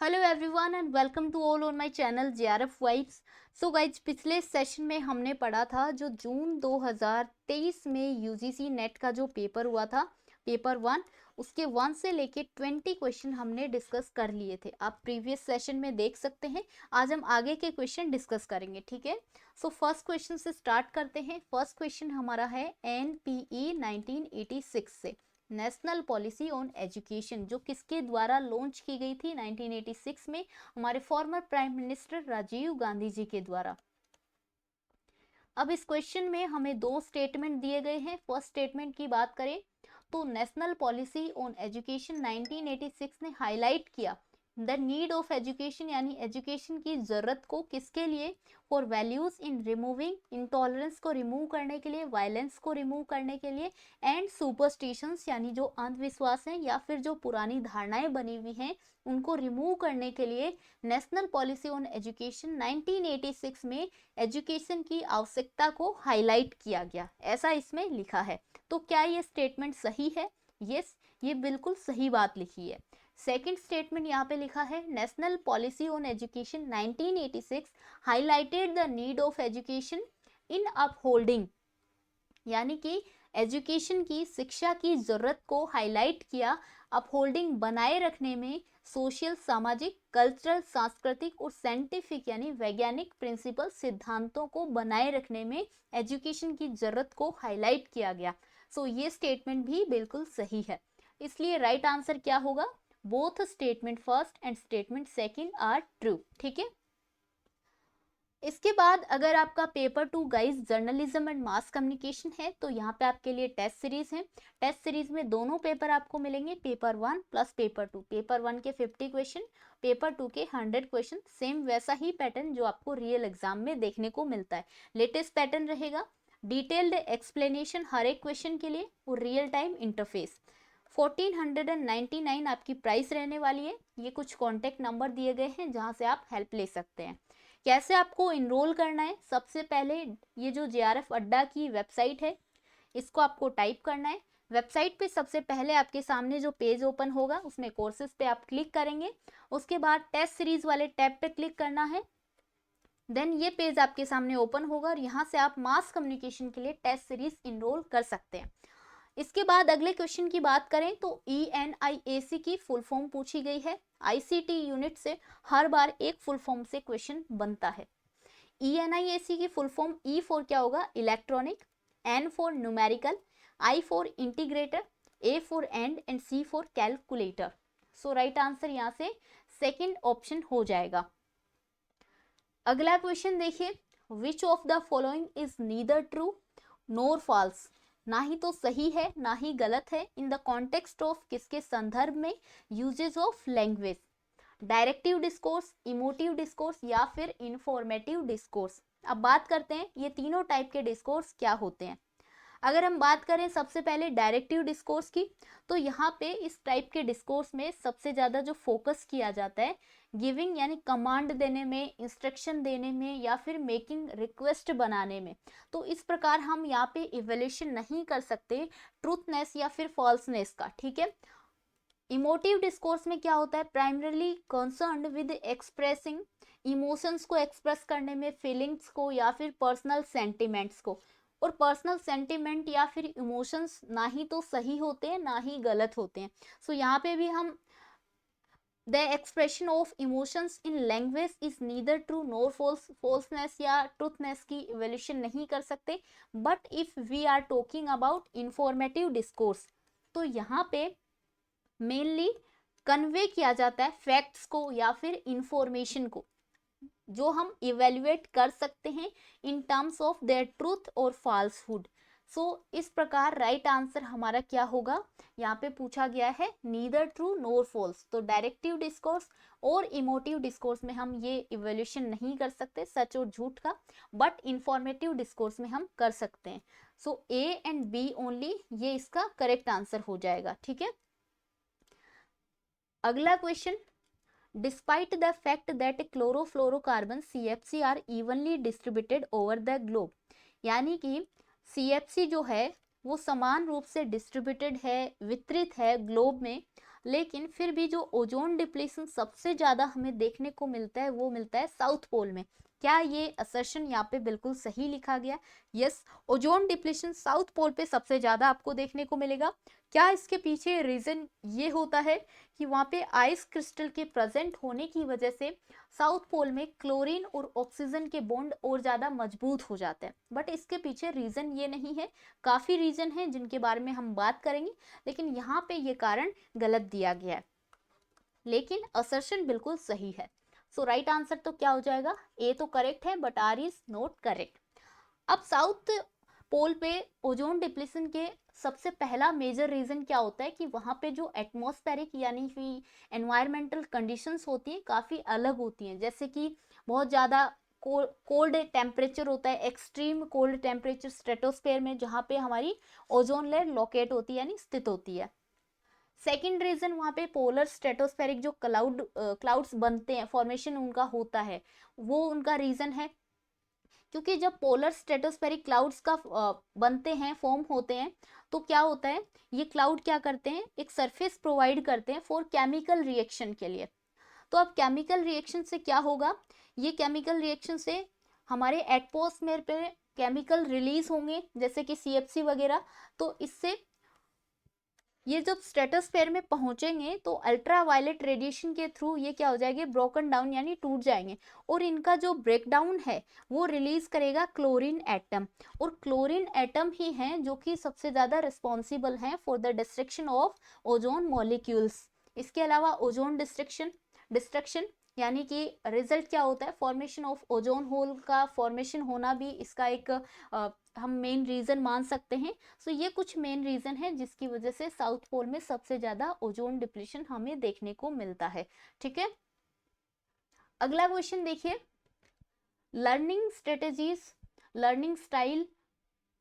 Hello everyone and welcome to all on my channel JRF vibes. So guys, पिछले session में हमने पढ़ा था जो जून 2023 में यूजीसी नेट का जो पेपर हुआ था, पेपर 1, उसके 1 से लेके 20 क्वेश्चन हमने डिस्कस कर लिए थे। आप प्रीवियस सेशन में देख सकते हैं। आज हम आगे के क्वेश्चन डिस्कस करेंगे, ठीक है। सो फर्स्ट क्वेश्चन से स्टार्ट करते हैं। फर्स्ट क्वेश्चन हमारा है एनपीई 1986 से, नेशनल पॉलिसी ऑन एजुकेशन, जो किसके द्वारा लॉन्च की गई थी 1986 में, हमारे former prime minister Rajiv Gandhi ji के द्वारा। अब इस क्वेश्चन में हमें दो स्टेटमेंट दिए गए हैं। फर्स्ट स्टेटमेंट की बात करें तो नेशनल पॉलिसी ऑन एजुकेशन 1986 ने हाईलाइट किया द नीड ऑफ एजुकेशन, यानी एजुकेशन की जरूरत को किसके लिए, for values in removing intolerance को रिमूव करने के लिए, वायलेंस को रिमूव करने के लिए, एंड सुपरस्टिशंस यानी जो अंधविश्वास हैं या फिर जो पुरानी धारणाएं बनी हुई हैं उनको रिमूव करने के लिए नेशनल पॉलिसी ऑन एजुकेशन 1986 में एजुकेशन की आवश्यकता को हाईलाइट किया गया, ऐसा इसमें लिखा है। तो क्या ये स्टेटमेंट सही है? यस, ये बिल्कुल सही बात लिखी है। सेकंड स्टेटमेंट यहाँ पे लिखा है national policy on education 1986 highlighted the need of education in upholding, यानी कि एजुकेशन की, शिक्षा की जरूरत को हाईलाइट किया अपहोल्डिंग, बनाए रखने में, सोशल, सामाजिक, कल्चरल, सांस्कृतिक और साइंटिफिक यानी वैज्ञानिक प्रिंसिपल, सिद्धांतों को बनाए रखने में एजुकेशन की जरूरत को हाईलाइट किया गया। सो ये स्टेटमेंट भी बिल्कुल सही है। इसलिए राइट आंसर क्या होगा? Both statement first and statement second are true, ठीक है। इसके बाद अगर आपका paper 2 guys journalism and mass communication है तो यहाँ पे आपके लिए टेस्ट सीरीज है। टेस्ट सीरीज में दोनों पेपर आपको मिलेंगे, पेपर 1 प्लस पेपर 2। पेपर 1 के 50 क्वेश्चन, पेपर 2 के 100 क्वेश्चन, सेम वैसा ही पैटर्न जो आपको रियल एग्जाम में देखने को मिलता है। लेटेस्ट पैटर्न रहेगा, डिटेल्ड एक्सप्लेनेशन हर एक क्वेश्चन के लिए और रियल टाइम इंटरफेस। 1499 आपकी प्राइस रहने वाली है। ये कुछ कॉन्टेक्ट नंबर दिए गए हैं जहाँ से आप हेल्प ले सकते हैं। कैसे आपको इनरोल करना है? सबसे पहले ये जो जेआरएफ अड्डा की वेबसाइट है इसको आपको टाइप करना है। वेबसाइट पे सबसे पहले आपके सामने जो पेज ओपन होगा उसमें कोर्सेज पे आप क्लिक करेंगे। उसके बाद टेस्ट सीरीज वाले टैब पे क्लिक करना है। देन ये पेज आपके सामने ओपन होगा और यहाँ से आप मास कम्युनिकेशन के लिए टेस्ट सीरीज इनरोल कर सकते हैं। इसके बाद अगले क्वेश्चन की बात करें तो ENIAC की फुल फॉर्म पूछी गई है। ICT यूनिट से हर बार एक फुल फॉर्म से क्वेश्चन बनता है। ENIAC की फुल फॉर्म E फॉर क्या होगा? Electronic, N for numerical, I for integrator, A for and C for calculator. So right answer यहाँ से सेकंड ऑप्शन हो जाएगा। अगला क्वेश्चन देखिए, which of the following is neither true nor false, ना ही तो सही है ना ही गलत है, इन द कॉन्टेक्स्ट ऑफ, किसके संदर्भ में, uses of language, directive discourse, emotive discourse या फिर इंफॉर्मेटिव डिस्कोर्स। अब बात करते हैं ये तीनों टाइप के डिस्कोर्स क्या होते हैं। अगर हम बात करें सबसे पहले डायरेक्टिव डिस्कोर्स की, तो यहाँ पे इस टाइप के डिस्कोर्स में सबसे ज़्यादा जो फोकस किया जाता है गिविंग यानी कमांड देने में, इंस्ट्रक्शन देने में या फिर मेकिंग रिक्वेस्ट बनाने में। तो इस प्रकार हम यहाँ पे इवैल्यूएशन नहीं कर सकते ट्रूथनेस या फिर फॉल्सनेस का, ठीक है। इमोटिव डिस्कोर्स में क्या होता है? Primarily concerned with expressing, emotions को एक्सप्रेस करने में, फीलिंग्स को या फिर पर्सनल सेंटिमेंट्स को। और पर्सनल सेंटिमेंट या फिर इमोशंस ना ही तो सही होते हैं ना ही गलत होते हैं। सो यहाँ पे भी हम the expression of emotions in language is neither true nor falseness या ट्रूथनेस की इवैल्यूएशन नहीं कर सकते। But if we are talking about informative discourse तो यहाँ पे मेनली कन्वे किया जाता है फैक्ट्स को या फिर इंफॉर्मेशन को जो हम इवेल्युएट कर सकते हैं in terms of their truth और फॉल्सहुड। सो इस प्रकार राइट आंसर हमारा क्या होगा? यहाँ पे पूछा गया है नीदर ट्रू नोर फॉल्स। तो डायरेक्टिव डिस्कोर्स और इमोटिव डिस्कोर्स में हम ये इवेल्यूएशन नहीं कर सकते सच और झूठ का, बट इंफॉर्मेटिव डिस्कोर्स में हम कर सकते हैं। So A and B only ये इसका करेक्ट आंसर हो जाएगा, ठीक है। अगला question, despite the fact that chlorofluorocarbon CFC are evenly distributed over the globe, यानी कि CFC जो है वो समान रूप से डिस्ट्रीब्यूटेड है, वितरित है ग्लोब में, लेकिन फिर भी जो ओजोन डिप्लीशन सबसे ज़्यादा हमें देखने को मिलता है वो मिलता है साउथ पोल में। क्या ये असर्शन यहाँ पे बिल्कुल सही लिखा गया? Yes, ozone depletion south pole पे सबसे ज़्यादा आपको देखने को मिलेगा। क्या इसके पीछे रीज़न ये होता है कि वहाँ पे आइस क्रिस्टल के प्रेजेंट होने की वजह से साउथ पोल में क्लोरीन और ऑक्सीजन के बॉन्ड और ज़्यादा मजबूत हो जाते हैं। बट इसके पीछे रीज़न ये नहीं है, काफ़ी रीज़न है जिनके बारे में हम बात करेंगे, लेकिन यहाँ पे ये कारण गलत दिया गया है, लेकिन असर्शन बिल्कुल सही है। सो राइट आंसर तो क्या हो जाएगा? ए तो करेक्ट है but R is not correct. अब साउथ पोल पे ओजोन डिप्लीशन के सबसे पहला मेजर रीजन क्या होता है कि वहाँ पे जो एटमॉस्फेरिक यानी कि एनवायरमेंटल कंडीशंस होती हैं काफ़ी अलग होती हैं, जैसे कि बहुत ज़्यादा कोल्ड टेम्परेचर होता है, एक्सट्रीम कोल्ड टेम्परेचर स्ट्रेटोस्फेयर में, जहाँ पे हमारी ओजोन लेयर लोकेट होती है यानी स्थित होती है। सेकेंड रीजन वहाँ पे पोलर स्ट्रेटोस्फेरिक जो क्लाउड्स बनते हैं, फॉर्मेशन उनका होता है, वो उनका रीजन है। क्योंकि जब पोलर स्ट्रेटोस्फेरिक क्लाउड्स का बनते हैं, फॉर्म होते हैं, तो क्या होता है, ये क्लाउड क्या करते हैं, एक सरफेस प्रोवाइड करते हैं फॉर केमिकल रिएक्शन के लिए। तो अब केमिकल रिएक्शन से क्या होगा, ये केमिकल रिएक्शन से हमारे एटमॉस्फेयर पे केमिकल रिलीज होंगे जैसे कि CFC वगैरह। तो इससे ये जब स्ट्रेटोस्फेयर में पहुंचेंगे तो अल्ट्रा वायलेट रेडिएशन के थ्रू ये क्या हो जाएंगे, ब्रोकन डाउन यानी टूट जाएंगे, और इनका जो ब्रेकडाउन है वो रिलीज करेगा क्लोरीन एटम, और क्लोरीन एटम ही हैं जो कि सबसे ज़्यादा रिस्पॉन्सिबल हैं for the destruction of ozone molecules. इसके अलावा ओजोन डिस्ट्रक्शन यानी कि रिजल्ट क्या होता है, फॉर्मेशन ऑफ ओजोन होल का फॉर्मेशन होना भी इसका एक हम मेन रीजन मान सकते हैं। सो ये कुछ मेन रीजन है जिसकी वजह से साउथ पोल में सबसे ज्यादा ओजोन डिप्लीशन हमें देखने को मिलता है। ठीक है, अगला क्वेश्चन देखिए, लर्निंग स्ट्रेटेजीज, लर्निंग स्टाइल,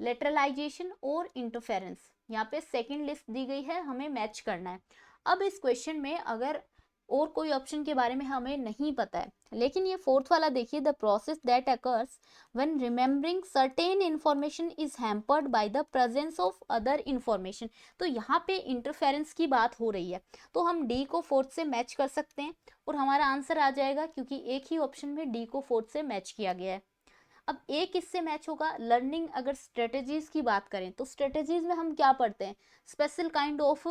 लेटरलाइजेशन और इंटरफेरेंस, यहाँ पे सेकंड लिस्ट दी गई है, हमें मैच करना है। अब इस क्वेश्चन में अगर और कोई ऑप्शन के बारे में हमें नहीं पता है, लेकिन ये फोर्थ वाला देखिए, the process that occurs when remembering certain information is hampered by the presence of other information. तो यहाँ पे इंटरफेरेंस की बात हो रही है, तो हम डी को फोर्थ से मैच कर सकते हैं और हमारा आंसर आ जाएगा, क्योंकि एक ही ऑप्शन में डी को फोर्थ से मैच किया गया है। अब एक किससे मैच होगा, लर्निंग अगर स्ट्रेटेजीज की बात करें तो स्ट्रेटेजीज में हम क्या पढ़ते हैं, special kind of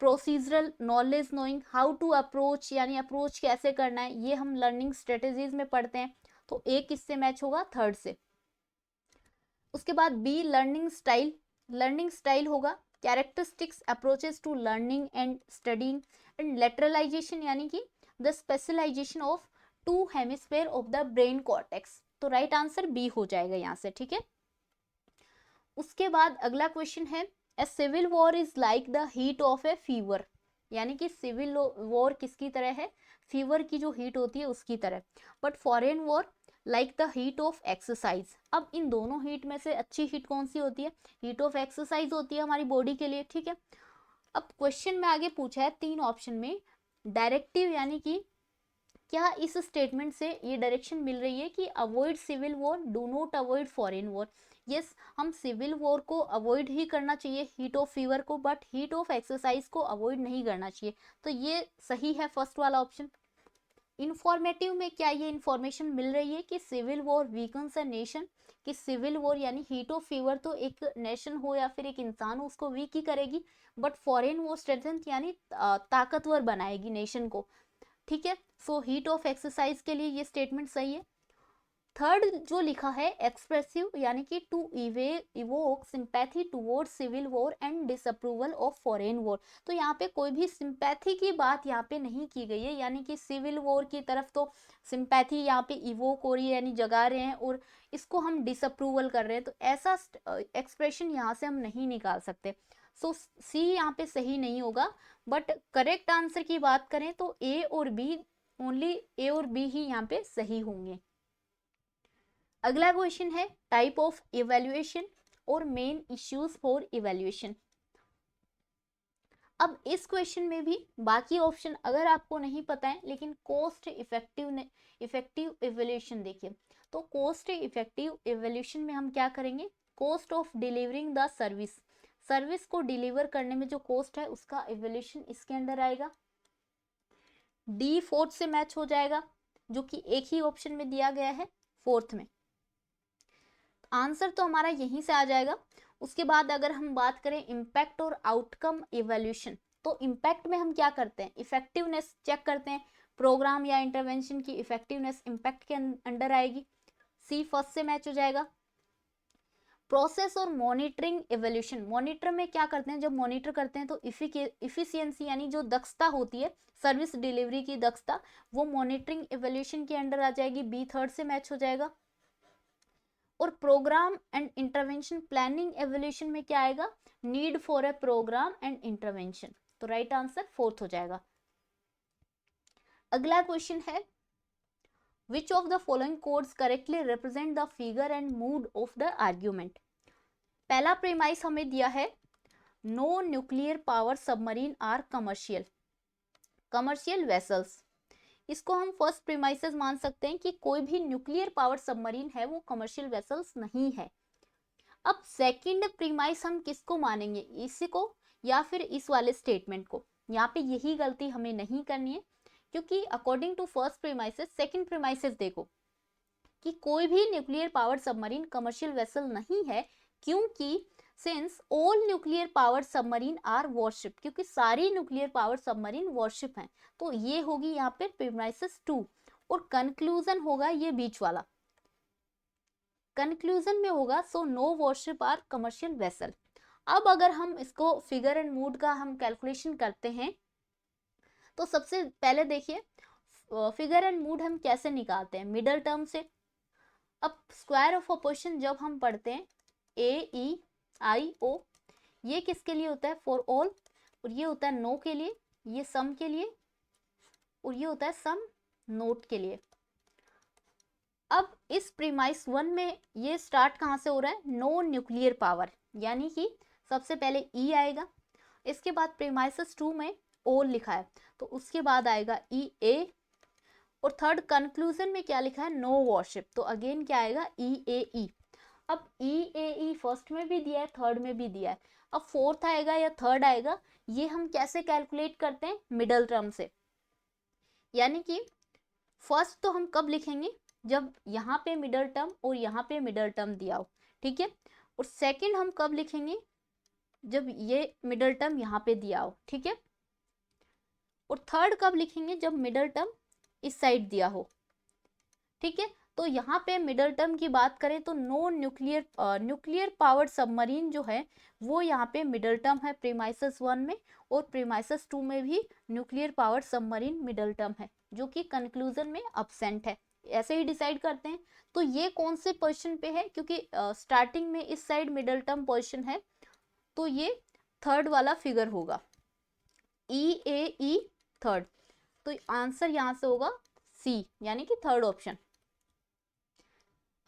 procedural knowledge, knowing how to approach यानी अप्रोच कैसे करना है, ये हम लर्निंग स्ट्रेटेजीज में पढ़ते हैं। तो एक किससे मैच होगा, थर्ड से। उसके बाद B learning style, learning style होगा characteristics approaches to learning and studying, and lateralization यानी कि the specialization of two hemisphere of the brain cortex. तो राइट आंसर बी हो जाएगा यहाँ से। ठीक है, उसके बाद अगला क्वेश्चन है, a civil war is like the heat of a fever, यानी कि सिविल वॉर किसकी तरह है, फीवर की जो हीट होती है उसकी तरह, but foreign war like the heat of exercise. अब इन दोनों हीट में से अच्छी हीट कौन सी होती है, हीट ऑफ एक्सरसाइज होती है हमारी बॉडी के लिए। ठीक है, अब क्वेश्चन में आगे पूछा है तीन ऑप्शन में डायरेक्टिव, यानी कि क्या इस स्टेटमेंट से ये डायरेक्शन मिल रही है कि avoid civil war, do not avoid foreign war. Yes, हम सिविल वॉर को अवॉइड ही करना चाहिए, हीट ऑफ फीवर को, बट हीट ऑफ एक्सरसाइज को अवॉइड नहीं करना चाहिए। तो ये सही है फर्स्ट वाला ऑप्शन। इंफॉर्मेटिव में क्या ये इंफॉर्मेशन मिल रही है कि civil war weakens a nation, कि सिविल वॉर यानी हीट ऑफ फीवर तो एक नेशन हो या फिर एक इंसान हो उसको वीक ही करेगी, बट फॉरेन वॉर स्ट्रेंथन यानी ताकतवर बनाएगी नेशन को। ठीक है, सो हीट ऑफ एक्सरसाइज के लिए ये स्टेटमेंट सही है। थर्ड जो लिखा है एक्सप्रेसिव, यानी कि to evoke sympathy towards civil war and disapproval of foreign war. तो यहाँ पे कोई भी सिंपैथी की बात यहाँ पे नहीं की गई है, यानी कि सिविल वॉर की तरफ तो सिंपैथी यहाँ पे इवोक हो रही है यानी जगा रहे हैं, और इसको हम डिसअप्रूवल कर रहे हैं, तो ऐसा एक्सप्रेशन यहाँ से हम नहीं निकाल सकते। सो सी यहाँ पे सही नहीं होगा, बट करेक्ट आंसर की बात करें तो ए और बी, ओनली ए और बी ही यहाँ पे सही होंगे। अगला क्वेश्चन है टाइप ऑफ इवैल्यूएशन और मेन इश्यूज फॉर इवैल्यूएशन। अब इस क्वेश्चन में भी बाकी ऑप्शन अगर आपको नहीं पता है, लेकिन कॉस्ट इफेक्टिव इवैल्यूएशन देखिए, तो कॉस्ट इफेक्टिव इवैल्यूएशन में हम क्या करेंगे, cost of delivering the service, service को डिलीवर करने में जो कॉस्ट है उसका इवोल्यूशन इसके अंडर आएगा। डी फोर्थ से मैच हो जाएगा, जो कि एक ही ऑप्शन में दिया गया है फोर्थ में। आंसर तो हमारा यहीं से आ जाएगा। उसके बाद अगर हम बात करें इम्पैक्ट और आउटकम इवैल्यूएशन, तो इम्पैक्ट में हम क्या करते हैं, इफेक्टिवनेस चेक करते हैं, प्रोग्राम या इंटरवेंशन की इफेक्टिवनेस इम्पैक्ट के अंडर आएगी, सी फर्स्ट से मैच हो जाएगा। प्रोसेस और मॉनिटरिंग इवोल्यूशन, मॉनिटर में क्या करते हैं, जब मॉनिटर करते हैं तो इफिशियंसी यानी जो दक्षता होती है सर्विस डिलीवरी की दक्षता, वो मॉनिटरिंग इवोल्यूशन के अंडर आ जाएगी, बी थर्ड से मैच हो जाएगा। और programme and intervention planning evaluation में क्या आएगा, need for a programme and intervention, तो राइट आंसर फोर्थ हो जाएगा। अगला क्वेश्चन है, which of the following codes correctly represent the figure and mood of the argument. पहला प्रीमाइस हमें दिया है, no nuclear power submarine are commercial vessels. इसको हम फर्स्ट प्रीमाइसेस मान सकते हैं कि कोई भी न्यूक्लियर पावर सबमरीन है वो कमर्शियल वेसल्स नहीं है। अब सेकंड प्रीमाइस हम किसको मानेंगे, इसी को या फिर इस वाले स्टेटमेंट को। यहाँ पे यही गलती हमें नहीं करनी है, क्योंकि according to first premises second premises देखो कि कोई भी nuclear power submarine commercial vessel नहीं है, क्योंकि since all nuclear power submarine are warship, क्योंकि सारी न्यूक्लियर पावर सबमरीन वॉरशिप हैं। तो ये होगी यहाँ पे प्रीमाइसेस 2, और कंक्लूजन होगा ये बीच वाला, कंक्लूजन में होगा so no warship are commercial vessel. अब अगर हम इसको फिगर एंड मूड का हम कैलकुलेशन करते हैं, तो सबसे पहले देखिए फिगर एंड मूड हम कैसे निकालते हैं, मिडल टर्म से। अब स्क्वायर ऑफ अपोजिशन जब हम पढ़ते हैं AEIO, ये किसके लिए होता है, फॉर ऑल, और ये होता है नो के लिए, ये सम के लिए, और ये होता है सम नोट के लिए। अब इस प्रीमाइस 1 में ये स्टार्ट कहाँ से हो रहा है, नो न्यूक्लियर पावर, यानी कि सबसे पहले E आएगा, इसके बाद प्रीमाइसेस 2 में O लिखा है तो उसके बाद आएगा EA, और थर्ड कंक्लूजन में क्या लिखा है, नो वॉरशिप, तो अगेन क्या आएगा EAE। अब EAE फर्स्ट में भी दिया है, थर्ड में भी दिया है, अब फोर्थ आएगा या थर्ड आएगा, ये हम कैसे कैलकुलेट करते हैं, मिडल टर्म से। यानी कि फर्स्ट तो हम कब लिखेंगे, जब यहाँ पे मिडल टर्म और यहाँ पे मिडल टर्म दिया हो, ठीक है। और सेकंड हम कब लिखेंगे, जब ये मिडल टर्म यहाँ पे दिया हो, ठीक है। और थर्ड कब लिखेंगे, जब मिडल टर्म इस साइड दिया हो, ठीक है। तो यहाँ पे मिडल टर्म की बात करें तो नो न्यूक्लियर पावर्ड सबमरीन जो है वो यहाँ पे मिडल टर्म है प्रीमाइसेस 1 में, और प्रीमाइसेस 2 में भी nuclear powered submarine middle term है, जो कि कंक्लूजन में अब्सेंट है। ऐसे ही डिसाइड करते हैं। तो ये कौन से पोजीशन पे है, क्योंकि स्टार्टिंग में इस साइड मिडल टर्म पोजीशन है, तो ये थर्ड वाला फिगर होगा, EAE थर्ड। तो आंसर यहाँ से होगा सी, यानी कि थर्ड ऑप्शन।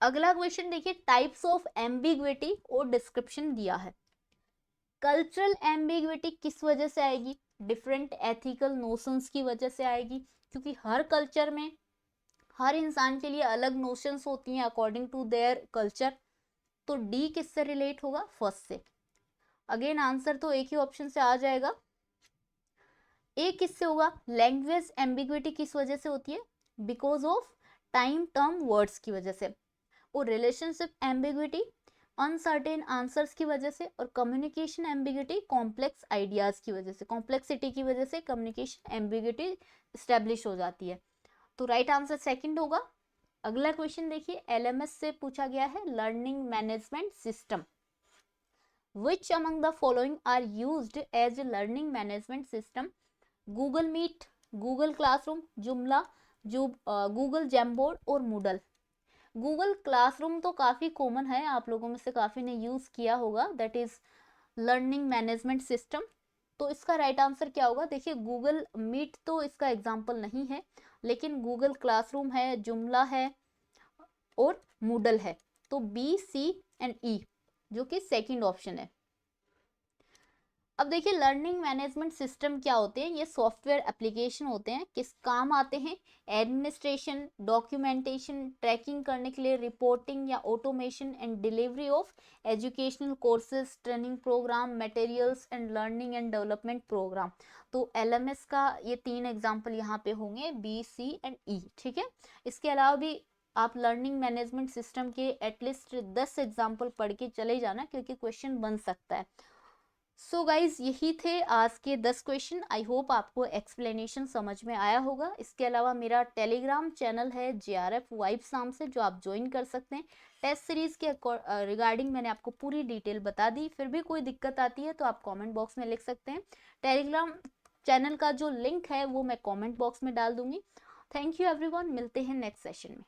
अगला क्वेश्चन देखिए, टाइप्स ऑफ एम्बिग्विटी और डिस्क्रिप्शन दिया है। कल्चरल एम्बिग्विटी किस वजह से आएगी, डिफरेंट एथिकल नोशंस की वजह से आएगी, क्योंकि हर कल्चर में हर इंसान के लिए अलग नोशंस होती हैं अकॉर्डिंग टू देयर कल्चर। तो डी किससे रिलेट होगा, फर्स्ट से। अगेन आंसर तो एक ही ऑप्शन से आ जाएगा। ए किससे होगा, लैंग्वेज एम्बिग्विटी किस वजह से होती है, because of time term words की वजह से। और रिलेशनशिप एम्बिग्विटी अनसर्टेन आंसर्स की वजह से, और कम्युनिकेशन एम्बिग्विटी कॉम्प्लेक्स आइडियाज की वजह से, कॉम्प्लेक्सिटी की वजह से कम्युनिकेशन एम्बिग्विटी स्टैब्लिश हो जाती है। तो राइट आंसर सेकंड होगा। अगला क्वेश्चन देखिए, LMS से पूछा गया है, learning management system. Which among the following are used as a learning management system? Google Meet, Google Classroom, Joomla, Google Jamboard और मूडल। गूगल क्लासरूम तो काफ़ी कॉमन है, आप लोगों में से काफ़ी ने यूज़ किया होगा, that is learning management system. तो इसका राइट आंसर क्या होगा, देखिए गूगल मीट तो इसका एग्जाम्पल नहीं है, लेकिन गूगल क्लासरूम है, जुमला है और मूडल है। तो B, C एंड E, जो कि सेकंड ऑप्शन है। अब देखिए लर्निंग मैनेजमेंट सिस्टम क्या होते हैं, ये सॉफ्टवेयर एप्लीकेशन होते हैं, किस काम आते हैं, एडमिनिस्ट्रेशन, डॉक्यूमेंटेशन, ट्रैकिंग करने के लिए, रिपोर्टिंग या automation and delivery of educational courses, training programme, materials and learning and development programme. तो एलएमएस का ये 3 एग्जाम्पल यहाँ पे होंगे, बी, सी एंड ई, ठीक है। इसके अलावा भी आप लर्निंग मैनेजमेंट सिस्टम के एटलीस्ट 10 एग्जाम्पल पढ़ के चले जाना, क्योंकि क्वेश्चन बन सकता है। सो गाइज यही थे आज के 10 क्वेश्चन। आई होप आपको एक्सप्लेनेशन समझ में आया होगा। इसके अलावा मेरा टेलीग्राम चैनल है JRF वाइब्स नाम से, जो आप ज्वाइन कर सकते हैं। टेस्ट सीरीज के रिगार्डिंग मैंने आपको पूरी डिटेल बता दी। फिर भी कोई दिक्कत आती है तो आप कमेंट बॉक्स में लिख सकते हैं। टेलीग्राम चैनल का जो लिंक है वो मैं कमेंट बॉक्स में डाल दूंगी। थैंक यू एवरीवन, मिलते हैं नेक्स्ट सेशन में।